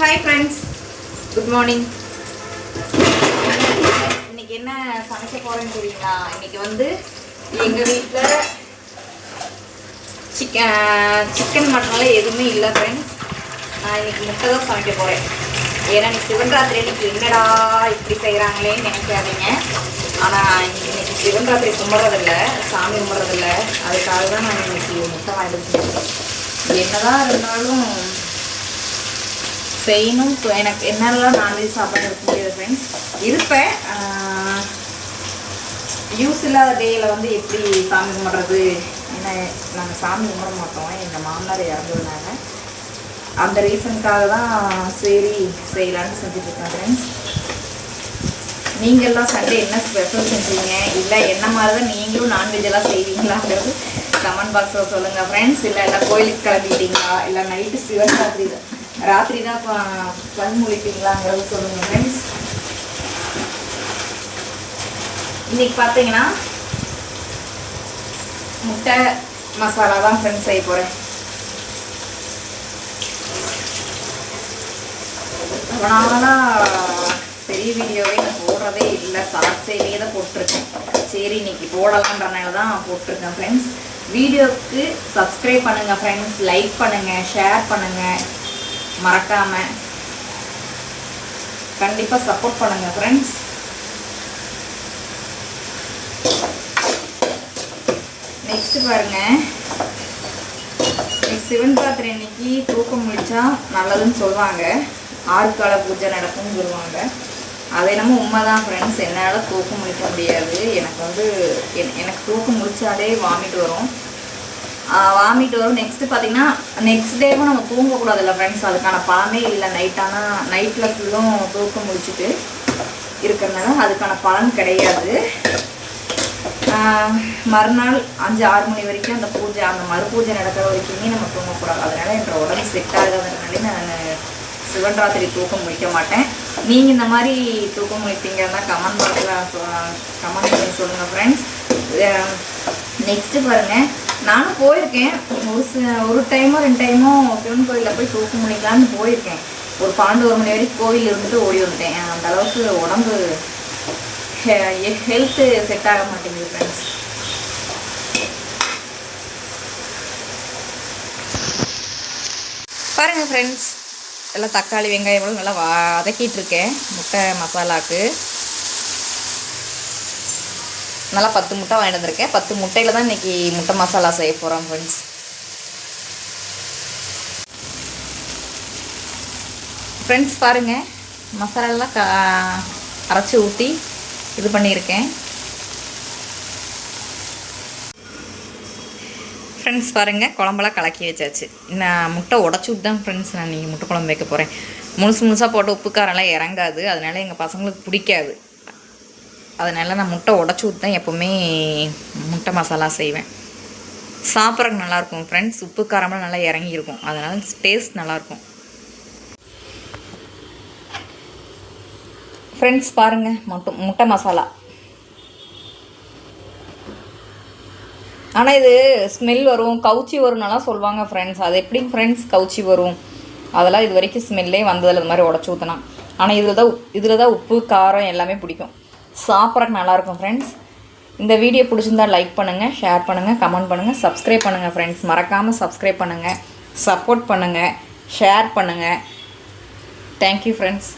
Hi friends, good morning. இன்னைக்கு என்ன சமைக்க போறேன்னு தெரியுங்களா? இன்னைக்கு வந்து எங்க வீட்ல சிக்கன் மட்டன்லாம் எதுவுமே இல்லை ஃப்ரெண்ட்ஸ். நான் இன்னைக்கு முட்டை தான் சமைக்க போறேன். ஏன்னா இன்னைக்கு சிவன்ராத்திரி இன்னைக்கு என்னடா இப்படி செய்கிறாங்களேன்னு நினைக்காதீங்க. ஆனால் இன்னைக்கு சிவன்ராத்திரி கும்பிட்றதில்ல, சாமி கும்பிட்றதில்ல. அதுக்காக தான் நான் இன்னைக்கு முட்டை வாங்கிட்டு என்னதான் இருந்தாலும் செய்யணும். எனக்கு என்னெல்லாம் நான்வெஜ் சாப்பிட இருக்க முடியாது ஃப்ரெண்ட்ஸ். இருப்பேன். யூஸ் இல்லாத டேயில் வந்து எப்படி சாமி கும்பிட்றது, ஏன்னா நாங்கள் சாமி கும்பிட மாட்டோம், எங்கள் மாமனார் இறந்ததுனால. அந்த ரீசனுக்காக தான் சரி செய்யலான்னு செஞ்சுட்ருக்கேன் ஃப்ரெண்ட்ஸ். நீங்கள்லாம் சண்டே என்ன ஸ்பெஷல் செஞ்சீங்க, இல்லை என்ன மாதிரி தான் நீங்களும் நான்வெஜ்ஜெல்லாம் செய்வீங்களாங்கிறது கமெண்ட் பாக்ஸில் சொல்லுங்கள் ஃப்ரெண்ட்ஸ். இல்லை எல்லாம் கோயிலுக்கு கிளம்பிட்டீங்களா, இல்லை நைட்டு ராத்திரி தான் கண் முழிப்பீங்களாங்கிறது சொல்லுங்கள் ஃப்ரெண்ட்ஸ். இன்றைக்கி பார்த்தீங்கன்னா முட்டை மசாலா தான் ஃப்ரெண்ட்ஸ் செய்ய போகிறேன். நாளாக பெரிய வீடியோவே நான் போடுறதே இல்லை, ஷார்ட்ஸையிலே தான் போட்டிருக்கேன். சரி இன்னைக்கு போடலான்றனால தான் போட்டிருக்கேன் ஃப்ரெண்ட்ஸ். வீடியோவுக்கு சப்ஸ்கிரைப் பண்ணுங்கள் ஃப்ரெண்ட்ஸ், லைக் பண்ணுங்கள், ஷேர் பண்ணுங்கள், மறக்காமல் கண்டிப்பாக சப்போர்ட் பண்ணுங்கள் ஃப்ரெண்ட்ஸ். நெக்ஸ்ட்டு பாருங்கள், சிவன்ராத்திரி அன்னைக்கு தூக்கம் முடிச்சா நல்லதுன்னு சொல்லுவாங்க. ஆறுக்கால பூஜை நடக்கும்னு சொல்லுவாங்க. அது என்னமோ உண்மை தான் ஃப்ரெண்ட்ஸ். என்னால் தூக்கம் முடிக்க முடியாது. எனக்கு வந்து எனக்கு தூக்கம் முடிச்சாலே வாமிட் வரும். நெக்ஸ்ட்டு பார்த்தீங்கன்னா நெக்ஸ்ட் டேவும் நம்ம தூங்கக்கூடாதுல்ல ஃப்ரெண்ட்ஸ். அதுக்கான பலனே இல்லை. நைட்டில் ஃபுல்லும் தூக்கம் முடிச்சுட்டு இருக்கிறதுனால அதுக்கான பலன் கிடையாது. மறுநாள் 5-6 மணி வரைக்கும் அந்த பூஜை, அந்த மறுபூஜை நடக்கிற வரைக்குமே நம்ம தூங்கக்கூடாது. அதனால் என்ற உடம்பு செட் ஆகாததுனாலே நான் சிவன்ராத்திரி தூக்கம் முடிக்க மாட்டேன். நீங்கள் இந்த மாதிரி தூக்கம் முடிப்பீங்கன்னா கமெண்ட் பண்ணி சொல்லுங்கள் ஃப்ரெண்ட்ஸ். நெக்ஸ்ட்டு பாருங்கள், நானும் போயிருக்கேன். ஒரு டைமோ 2 டைமோ சிவன் கோயிலில் போய் தூக்கம் முடிக்கலான்னு போயிருக்கேன். ஒரு 12-1 மணி வரைக்கும் கோவில் இருந்துட்டு ஓடி வந்துட்டேன். அந்த அளவுக்கு உடம்பு ஹெல்த்து செட் ஆக மாட்டேங்குது ஃப்ரெண்ட்ஸ். பாருங்கள் ஃப்ரெண்ட்ஸ், எல்லாம் தக்காளி வெங்காயம் நல்லா வதக்கிட்டு இருக்கேன் முட்டை மசாலாவுக்கு. நல்லா 10 முட்டை வாங்கிட்டு வந்திருக்கேன். 10 முட்டையில் தான் இன்றைக்கி முட்டை மசாலா செய்ய போகிறோம் ஃப்ரெண்ட்ஸ். ஃப்ரெண்ட்ஸ் பாருங்கள், மசாலாலாம் அரைச்சி ஊற்றி இது பண்ணியிருக்கேன். ஃப்ரெண்ட்ஸ் பாருங்கள், குழம்பெல்லாம் கலக்கி வச்சாச்சு. நான் முட்டை உடச்சி விட்டு தான் ஃப்ரெண்ட்ஸ் நான் நீங்கள் முட்டை குழம்பு வைக்க போகிறேன். முழுசாக போட்டு உப்பு காரெல்லாம் இறங்காது, அதனால் எங்கள் பசங்களுக்கு பிடிக்காது. அதனால் நான் முட்டை உடச்சி ஊற்றி தான் எப்போவுமே முட்டை மசாலா செய்வேன். சாப்பிட்றதுக்கு நல்லாயிருக்கும் ஃப்ரெண்ட்ஸ். உப்பு காரமெல்லாம் நல்லா இறங்கியிருக்கும், அதனால் டேஸ்ட் நல்லாயிருக்கும். ஃப்ரெண்ட்ஸ் பாருங்கள், முட்டை மசாலா. ஆனால் இது ஸ்மெல் வரும், கவுச்சி வரும்னாலாம் சொல்லுவாங்க ஃப்ரெண்ட்ஸ். அது எப்படி ஃப்ரெண்ட்ஸ் கவுச்சி வரும், அதெல்லாம் இது வரைக்கும் ஸ்மெல்லே வந்ததில்லை இது மாதிரி உடச்சி ஊற்றினா. ஆனால் இதில் தான் உப்பு காரம் எல்லாமே பிடிக்கும், சாப்பிட்றதுக்கு நல்லாயிருக்கும் ஃப்ரெண்ட்ஸ். இந்த வீடியோ பிடிச்சிருந்தா லைக் பண்ணுங்கள், ஷேர் பண்ணுங்கள், கமெண்ட் பண்ணுங்கள், சப்ஸ்கிரைப் பண்ணுங்கள் ஃப்ரெண்ட்ஸ். மறக்காமல் சப்ஸ்கிரைப் பண்ணுங்கள், சப்போர்ட் பண்ணுங்கள், ஷேர் பண்ணுங்கள். Thank you friends.